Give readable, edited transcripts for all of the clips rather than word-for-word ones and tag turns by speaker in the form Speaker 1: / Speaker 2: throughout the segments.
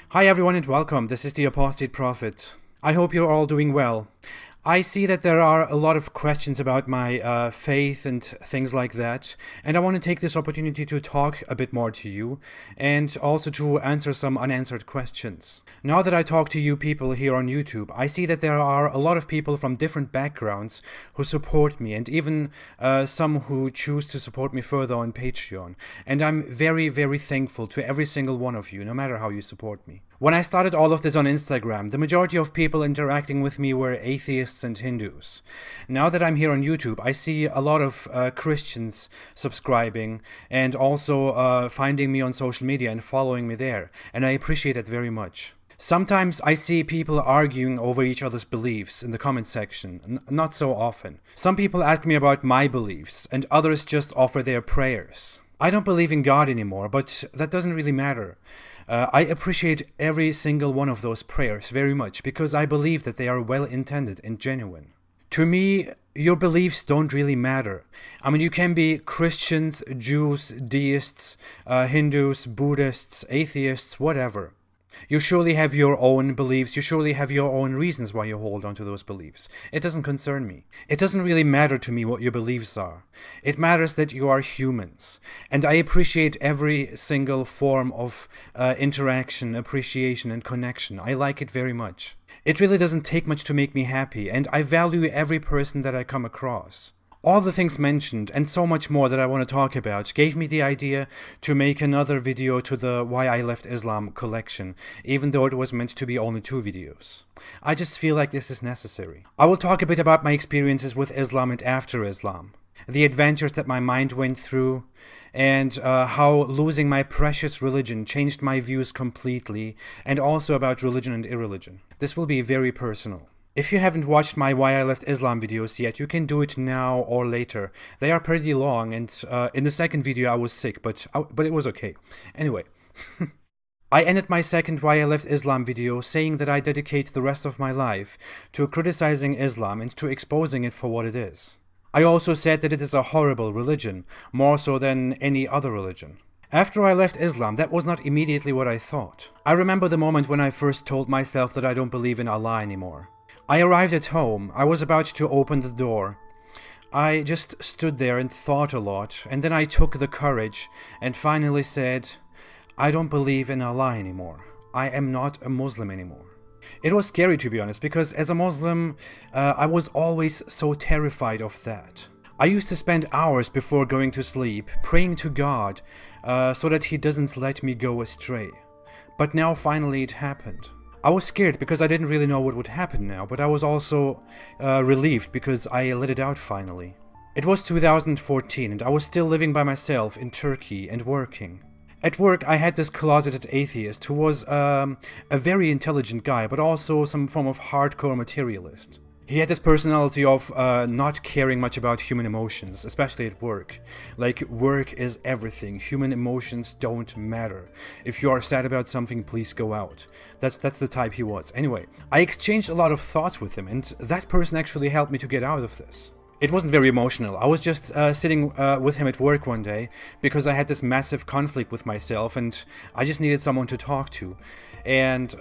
Speaker 1: Hi everyone and welcome. This is the Apostate Prophet. I hope you're all doing well. I see that there are a lot of questions about my faith and things like that, and I want to take this opportunity to talk a bit more to you and also to answer some unanswered questions. Now that I talk to you people here on YouTube, I see that there are a lot of people from different backgrounds who support me, and even some who choose to support me further on Patreon. And I'm very, very thankful to every single one of you, no matter how you support me. When I started all of this on Instagram, the majority of people interacting with me were atheists and Hindus. Now that I'm here on YouTube, I see a lot of Christians subscribing and also finding me on social media and following me there, and I appreciate it very much. Sometimes I see people arguing over each other's beliefs in the comment section, not so often. Some people ask me about my beliefs, and others just offer their prayers. I don't believe in God anymore, but that doesn't really matter. I appreciate every single one of those prayers very much because I believe that they are well intended and genuine. To me, your beliefs don't really matter. I mean, you can be Christians, Jews, deists, Hindus, Buddhists, atheists, whatever. You surely have your own beliefs, you surely have your own reasons why you hold on to those beliefs. It doesn't concern me. It doesn't really matter to me what your beliefs are. It matters that you are humans. And I appreciate every single form of interaction, appreciation, and connection. I like it very much. It really doesn't take much to make me happy, and I value every person that I come across. All the things mentioned, and so much more that I want to talk about, gave me the idea to make another video to the Why I Left Islam collection, even though it was meant to be only 2 videos. I just feel like this is necessary. I will talk a bit about my experiences with Islam and after Islam, the adventures that my mind went through, and how losing my precious religion changed my views completely, and also about religion and irreligion. This will be very personal. If you haven't watched my Why I Left Islam videos yet, you can do it now or later. They are pretty long, and in the second video I was sick, but it was okay. Anyway, I ended my second Why I Left Islam video saying that I dedicate the rest of my life to criticizing Islam and to exposing it for what it is. I also said that it is a horrible religion, more so than any other religion. After I left Islam, that was not immediately what I thought. I remember the moment when I first told myself that I don't believe in Allah anymore. I arrived at home. I was about to open the door. I just stood there and thought a lot, and then I took the courage and finally said, I don't believe in Allah anymore. I am not a Muslim anymore. It was scary, to be honest, because as a Muslim, I was always so terrified of that. I used to spend hours before going to sleep praying to God so that He doesn't let me go astray. But now finally it happened. I was scared because I didn't really know what would happen now, but I was also relieved because I let it out finally. It was 2014 and I was still living by myself in Turkey and working. At work I had this closeted atheist who was a very intelligent guy, but also some form of hardcore materialist. He had this personality of not caring much about human emotions, especially at work. Like, work is everything. Human emotions don't matter. If you are sad about something, please go out. That's the type he was. Anyway, I exchanged a lot of thoughts with him, and that person actually helped me to get out of this. It wasn't very emotional. I was just sitting with him at work one day because I had this massive conflict with myself, and I just needed someone to talk to. And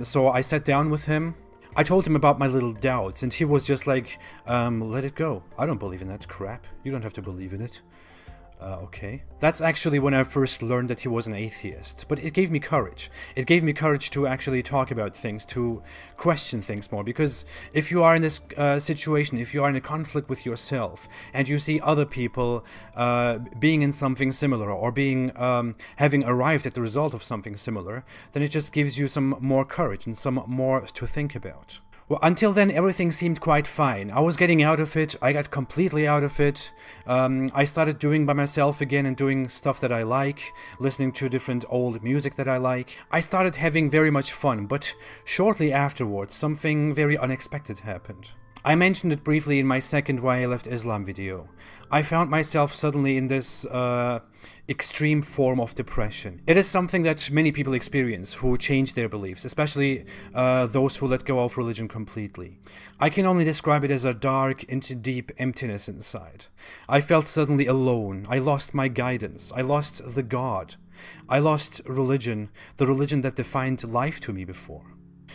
Speaker 1: so I sat down with him. I told him about my little doubts, and he was just like, let it go. I don't believe in that crap. You don't have to believe in it. Okay. That's actually when I first learned that he was an atheist. But it gave me courage. It gave me courage to actually talk about things, to question things more. Because if you are in this situation, if you are in a conflict with yourself, and you see other people being in something similar, or being having arrived at the result of something similar, then it just gives you some more courage and some more to think about. Well, until then, everything seemed quite fine. I was getting out of it. I got completely out of it. I started doing by myself again and doing stuff that I like, listening to different old music that I like. I started having very much fun, but shortly afterwards, something very unexpected happened. I mentioned it briefly in my second Why I Left Islam video. I found myself suddenly in this extreme form of depression. It is something that many people experience who change their beliefs, especially those who let go of religion completely. I can only describe it as a dark and deep emptiness inside. I felt suddenly alone. I lost my guidance. I lost the God. I lost religion, the religion that defined life to me before.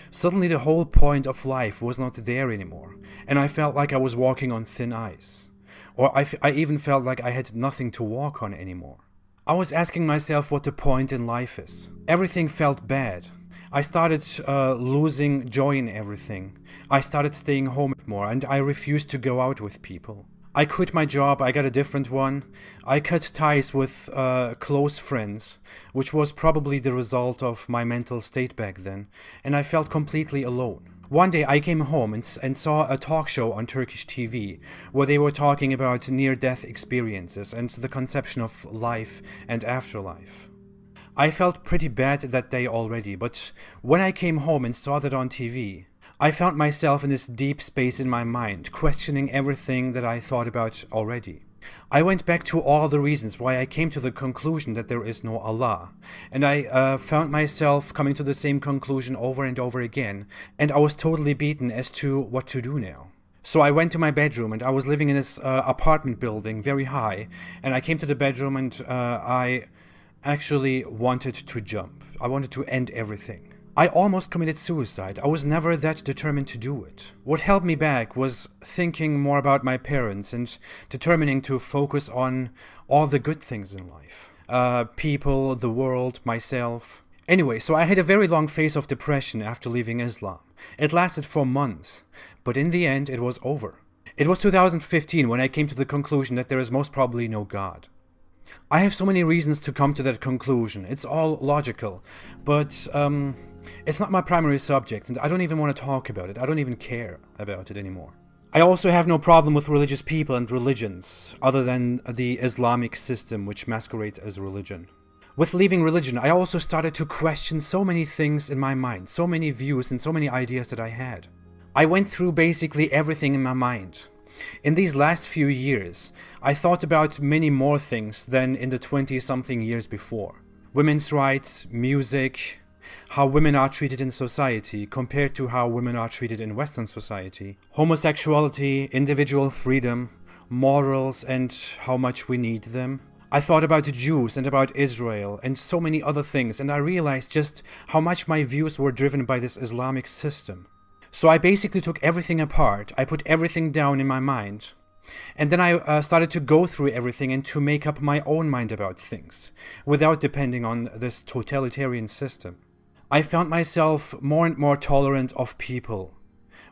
Speaker 1: Suddenly the whole point of life was not there anymore, and I felt like I was walking on thin ice. Or I even felt like I had nothing to walk on anymore. I was asking myself what the point in life is. Everything felt bad. I started losing joy in everything. I started staying home more, and I refused to go out with people. I quit my job, I got a different one. I cut ties with close friends, which was probably the result of my mental state back then, and I felt completely alone. One day I came home and saw a talk show on Turkish TV where they were talking about near-death experiences and the conception of life and afterlife. I felt pretty bad that day already, but when I came home and saw that on TV, I found myself in this deep space in my mind, questioning everything that I thought about already. I went back to all the reasons why I came to the conclusion that there is no Allah, and I found myself coming to the same conclusion over and over again, and I was totally beaten as to what to do now. So I went to my bedroom, and I was living in this apartment building, very high, and I came to the bedroom and I actually wanted to jump. I wanted to end everything. I almost committed suicide. I was never that determined to do it. What held me back was thinking more about my parents and determining to focus on all the good things in life. People, the world, myself. Anyway, so I had a very long phase of depression after leaving Islam. It lasted for months, but in the end it was over. It was 2015 when I came to the conclusion that there is most probably no God. I have so many reasons to come to that conclusion. It's all logical, but it's not my primary subject, and I don't even want to talk about it. I don't even care about it anymore. I also have no problem with religious people and religions, other than the Islamic system, which masquerades as religion. With leaving religion, I also started to question so many things in my mind, so many views and so many ideas that I had. I went through basically everything in my mind. In these last few years, I thought about many more things than in the 20-something years before. Women's rights, music, how women are treated in society compared to how women are treated in Western society, homosexuality, individual freedom, morals, and how much we need them. I thought about the Jews and about Israel and so many other things, and I realized just how much my views were driven by this Islamic system. So I basically took everything apart, I put everything down in my mind, and then I started to go through everything and to make up my own mind about things, without depending on this totalitarian system. I found myself more and more tolerant of people,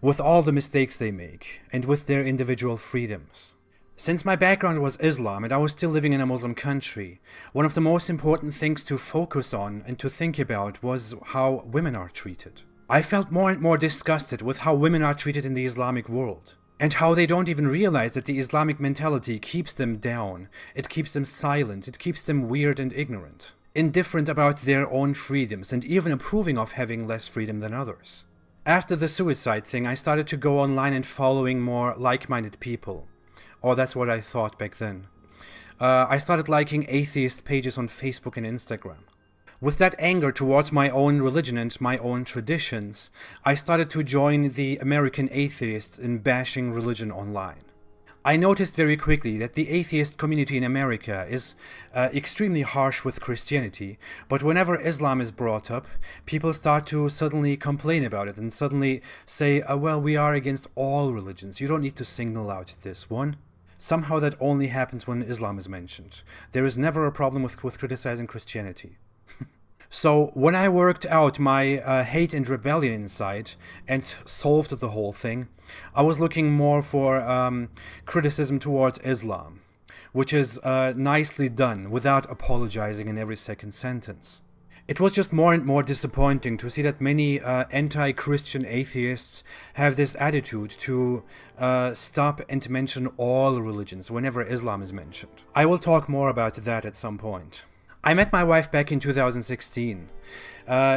Speaker 1: with all the mistakes they make, and with their individual freedoms. Since my background was Islam and I was still living in a Muslim country, one of the most important things to focus on and to think about was how women are treated. I felt more and more disgusted with how women are treated in the Islamic world, and how they don't even realize that the Islamic mentality keeps them down, it keeps them silent, it keeps them weird and ignorant, indifferent about their own freedoms, and even approving of having less freedom than others. After the suicide thing, I started to go online and following more like-minded people, or that's what I thought back then. I started liking atheist pages on Facebook and Instagram. With that anger towards my own religion and my own traditions, I started to join the American atheists in bashing religion online. I noticed very quickly that the atheist community in America is extremely harsh with Christianity, but whenever Islam is brought up, people start to suddenly complain about it and suddenly say, well, we are against all religions, you don't need to single out this one. Somehow that only happens when Islam is mentioned. There is never a problem with criticizing Christianity. So when I worked out my hate and rebellion inside and solved the whole thing, I was looking more for criticism towards Islam, which is nicely done without apologizing in every second sentence. It was just more and more disappointing to see that many anti-Christian atheists have this attitude to stop and mention all religions whenever Islam is mentioned. I will talk more about that at some point. I met my wife back in 2016.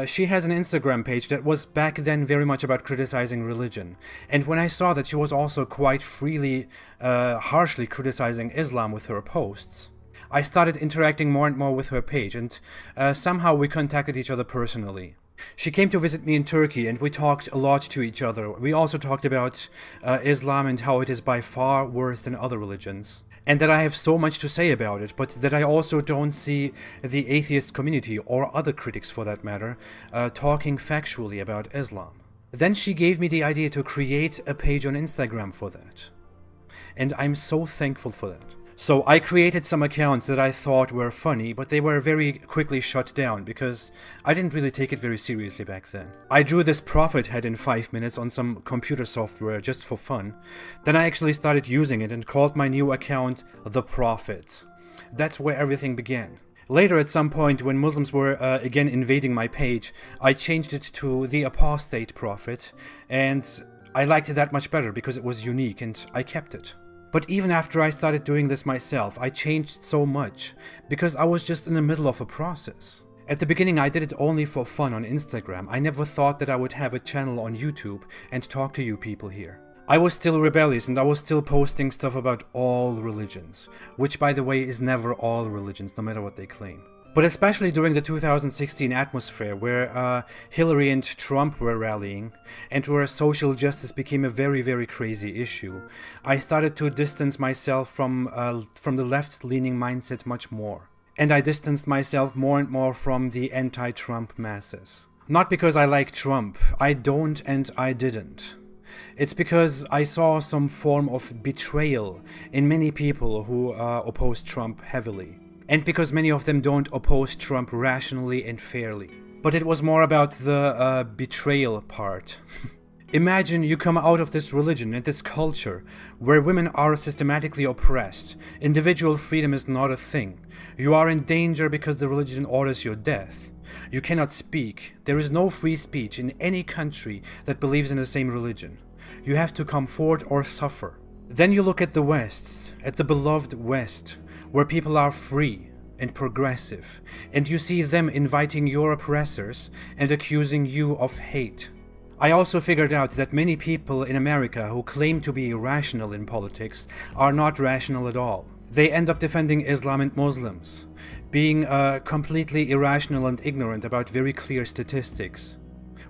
Speaker 1: She has an Instagram page that was back then very much about criticizing religion. And when I saw that she was also quite freely, harshly criticizing Islam with her posts, I started interacting more and more with her page, and somehow we contacted each other personally. She came to visit me in Turkey, and we talked a lot to each other. We also talked about Islam and how it is by far worse than other religions. And that I have so much to say about it, but that I also don't see the atheist community, or other critics for that matter, talking factually about Islam. Then she gave me the idea to create a page on Instagram for that. And I'm so thankful for that. So I created some accounts that I thought were funny, but they were very quickly shut down because I didn't really take it very seriously back then. I drew this prophet head in 5 minutes on some computer software just for fun. Then I actually started using it and called my new account The Prophet. That's where everything began. Later, at some point, when Muslims were again invading my page, I changed it to The Apostate Prophet, and I liked it that much better because it was unique, and I kept it. But even after I started doing this myself, I changed so much, because I was just in the middle of a process. At the beginning, I did it only for fun on Instagram. I never thought that I would have a channel on YouTube and talk to you people here. I was still rebellious, and I was still posting stuff about all religions, which, by the way, is never all religions, no matter what they claim. But especially during the 2016 atmosphere, where Hillary and Trump were rallying, and where social justice became a very, very crazy issue, I started to distance myself from the left-leaning mindset much more. And I distanced myself more and more from the anti-Trump masses. Not because I like Trump. I don't, and I didn't. It's because I saw some form of betrayal in many people who oppose Trump heavily. And because many of them don't oppose Trump rationally and fairly. But it was more about the betrayal part. Imagine you come out of this religion and this culture where women are systematically oppressed. Individual freedom is not a thing. You are in danger because the religion orders your death. You cannot speak. There is no free speech in any country that believes in the same religion. You have to come forward or suffer. Then you look at the West, at the beloved West, where people are free and progressive, and you see them inviting your oppressors and accusing you of hate. I also figured out that many people in America who claim to be rational in politics are not rational at all. They end up defending Islam and Muslims, being completely irrational and ignorant about very clear statistics,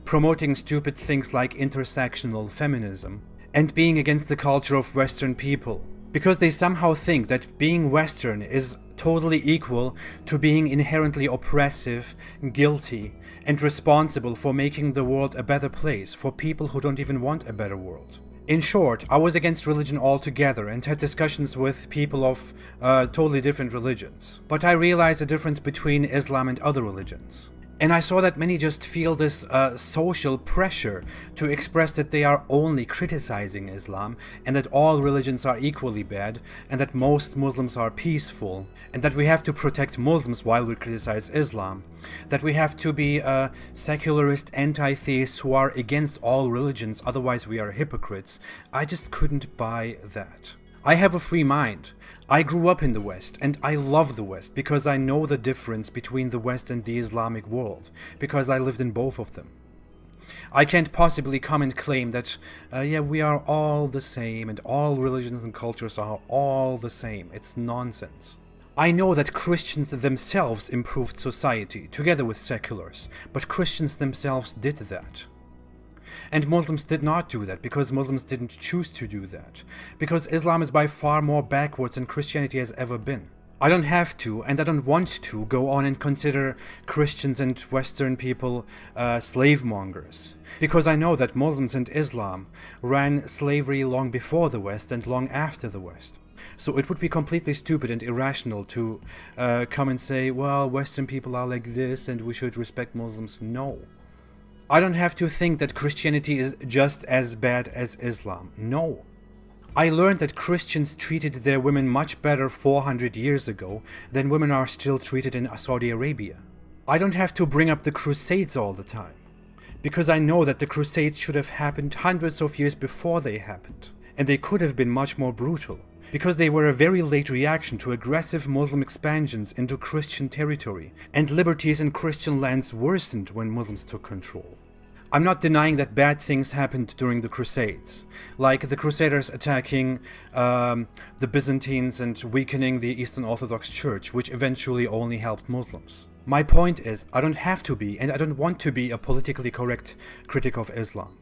Speaker 1: promoting stupid things like intersectional feminism, and being against the culture of Western people. Because they somehow think that being Western is totally equal to being inherently oppressive, guilty, and responsible for making the world a better place for people who don't even want a better world. In short, I was against religion altogether and had discussions with people of totally different religions. But I realized the difference between Islam and other religions. And I saw that many just feel this social pressure to express that they are only criticizing Islam, and that all religions are equally bad, and that most Muslims are peaceful, and that we have to protect Muslims while we criticize Islam, that we have to be secularist anti-theists who are against all religions, otherwise we are hypocrites. I just couldn't buy that. I have a free mind. I grew up in the West, and I love the West because I know the difference between the West and the Islamic world, because I lived in both of them. I can't possibly come and claim that, we are all the same, and all religions and cultures are all the same. It's nonsense. I know that Christians themselves improved society, together with seculars, but Christians themselves did that. And Muslims did not do that, because Muslims didn't choose to do that. Because Islam is by far more backwards than Christianity has ever been. I don't have to, and I don't want to, go on and consider Christians and Western people slave mongers. Because I know that Muslims and Islam ran slavery long before the West and long after the West. So it would be completely stupid and irrational to come and say, well, Western people are like this and we should respect Muslims. No. I don't have to think that Christianity is just as bad as Islam. No. I learned that Christians treated their women much better 400 years ago than women are still treated in Saudi Arabia. I don't have to bring up the Crusades all the time, because I know that the Crusades should have happened hundreds of years before they happened, and they could have been much more brutal, because they were a very late reaction to aggressive Muslim expansions into Christian territory, and liberties in Christian lands worsened when Muslims took control. I'm not denying that bad things happened during the Crusades, like the Crusaders attacking the Byzantines and weakening the Eastern Orthodox Church, which eventually only helped Muslims. My point is, I don't have to be, and I don't want to be a politically correct critic of Islam.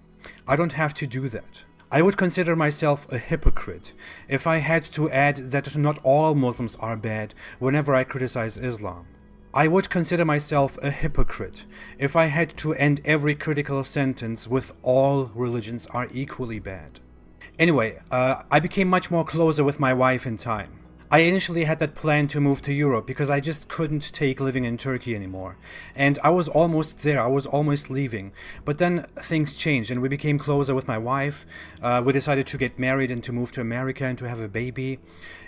Speaker 1: I don't have to do that. I would consider myself a hypocrite if I had to add that not all Muslims are bad whenever I criticize Islam. I would consider myself a hypocrite if I had to end every critical sentence with all religions are equally bad. Anyway, I became much more closer with my wife in time. I initially had that plan to move to Europe because I just couldn't take living in Turkey anymore. And I was almost there, I was almost leaving. But then things changed and we became closer with my wife. We decided to get married and to move to America and to have a baby,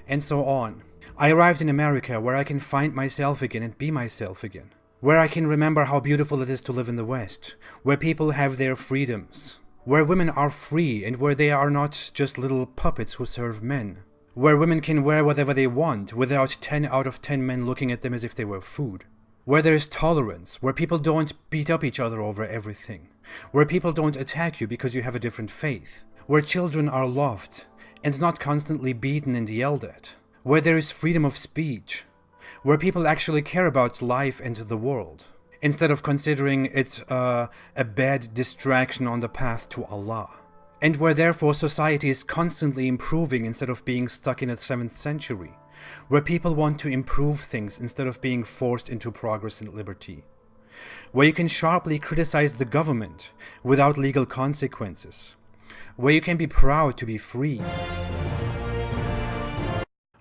Speaker 1: and so on. I arrived in America where I can find myself again and be myself again. Where I can remember how beautiful it is to live in the West. Where people have their freedoms. Where women are free and where they are not just little puppets who serve men. Where women can wear whatever they want without 10 out of 10 men looking at them as if they were food. Where there is tolerance, where people don't beat up each other over everything. Where people don't attack you because you have a different faith. Where children are loved and not constantly beaten and yelled at. Where there is freedom of speech. Where people actually care about life and the world, instead of considering it a bad distraction on the path to Allah. And where therefore society is constantly improving instead of being stuck in the 7th century, where people want to improve things instead of being forced into progress and liberty, where you can sharply criticize the government without legal consequences, where you can be proud to be free.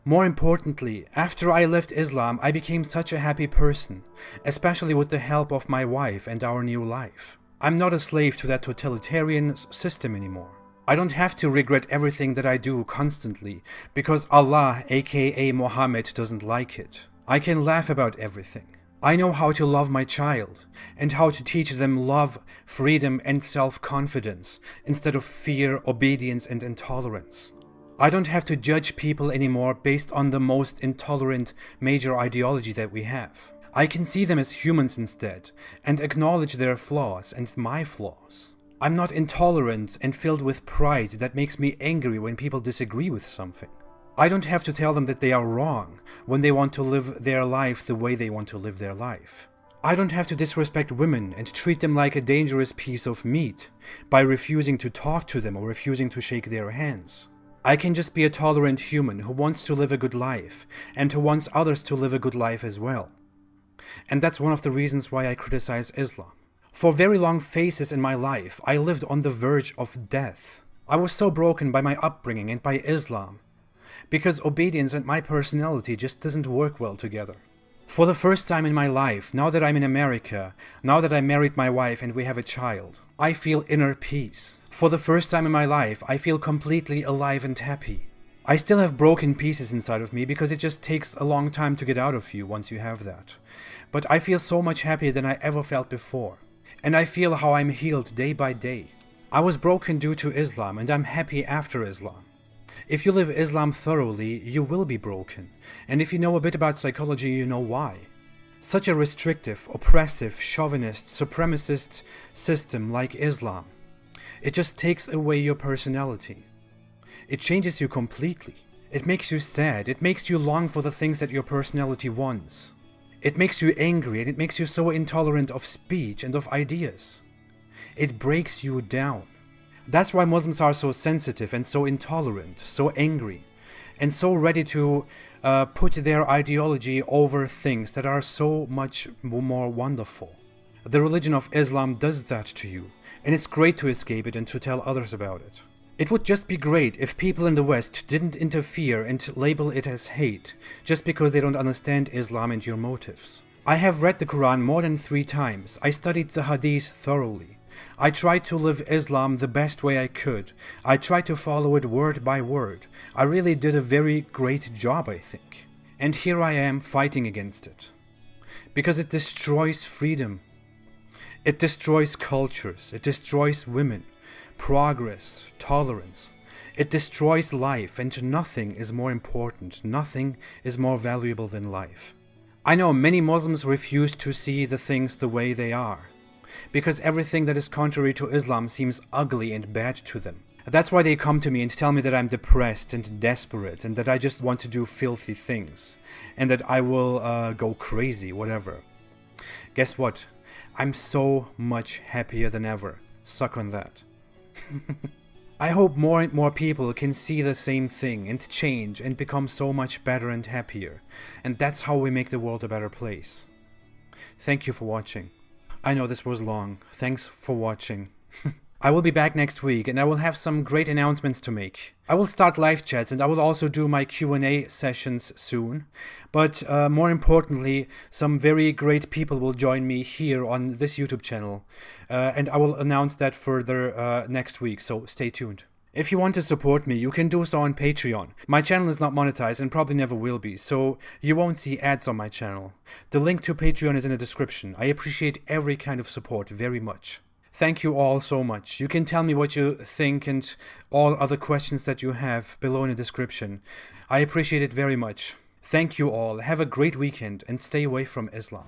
Speaker 1: More importantly, after I left Islam, I became such a happy person, especially with the help of my wife and our new life. I'm not a slave to that totalitarian system anymore. I don't have to regret everything that I do constantly because Allah, aka Muhammad, doesn't like it. I can laugh about everything. I know how to love my child and how to teach them love, freedom, and self-confidence instead of fear, obedience, and intolerance. I don't have to judge people anymore based on the most intolerant major ideology that we have. I can see them as humans instead, and acknowledge their flaws and my flaws. I'm not intolerant and filled with pride that makes me angry when people disagree with something. I don't have to tell them that they are wrong when they want to live their life the way they want to live their life. I don't have to disrespect women and treat them like a dangerous piece of meat by refusing to talk to them or refusing to shake their hands. I can just be a tolerant human who wants to live a good life and who wants others to live a good life as well. And that's one of the reasons why I criticize Islam. For very long phases in my life, I lived on the verge of death. I was so broken by my upbringing and by Islam, because obedience and my personality just doesn't work well together. For the first time in my life, now that I'm in America, now that I married my wife and we have a child, I feel inner peace. For the first time in my life, I feel completely alive and happy. I still have broken pieces inside of me because it just takes a long time to get out of you once you have that. But I feel so much happier than I ever felt before. And I feel how I'm healed day by day. I was broken due to Islam and I'm happy after Islam. If you live Islam thoroughly, you will be broken. And if you know a bit about psychology, you know why. Such a restrictive, oppressive, chauvinist, supremacist system like Islam, it just takes away your personality. It changes you completely. It makes you sad. It makes you long for the things that your personality wants. It makes you angry and it makes you so intolerant of speech and of ideas. It breaks you down. That's why Muslims are so sensitive and so intolerant, so angry, and so ready to put their ideology over things that are so much more wonderful. The religion of Islam does that to you, and it's great to escape it and to tell others about it. It would just be great if people in the West didn't interfere and label it as hate, just because they don't understand Islam and your motives. I have read the Quran more than 3 times. I studied the Hadith thoroughly. I tried to live Islam the best way I could. I tried to follow it word by word. I really did a very great job, I think. And here I am fighting against it. Because it destroys freedom. It destroys cultures. It destroys women, progress, tolerance. It destroys life, and nothing is more important. Nothing is more valuable than life. I know many Muslims refuse to see the things the way they are, because everything that is contrary to Islam seems ugly and bad to them. That's why they come to me and tell me that I'm depressed and desperate, and that I just want to do filthy things, and that I will go crazy, whatever. Guess what? I'm so much happier than ever. Suck on that. I hope more and more people can see the same thing and change and become so much better and happier. And that's how we make the world a better place. Thank you for watching. I know this was long. Thanks for watching. I will be back next week and I will have some great announcements to make. I will start live chats and I will also do my Q&A sessions soon. But more importantly, some very great people will join me here on this YouTube channel. And I will announce that further next week, so stay tuned. If you want to support me, you can do so on Patreon. My channel is not monetized and probably never will be, so you won't see ads on my channel. The link to Patreon is in the description. I appreciate every kind of support very much. Thank you all so much. You can tell me what you think and all other questions that you have below in the description. I appreciate it very much. Thank you all. Have a great weekend and stay away from Islam.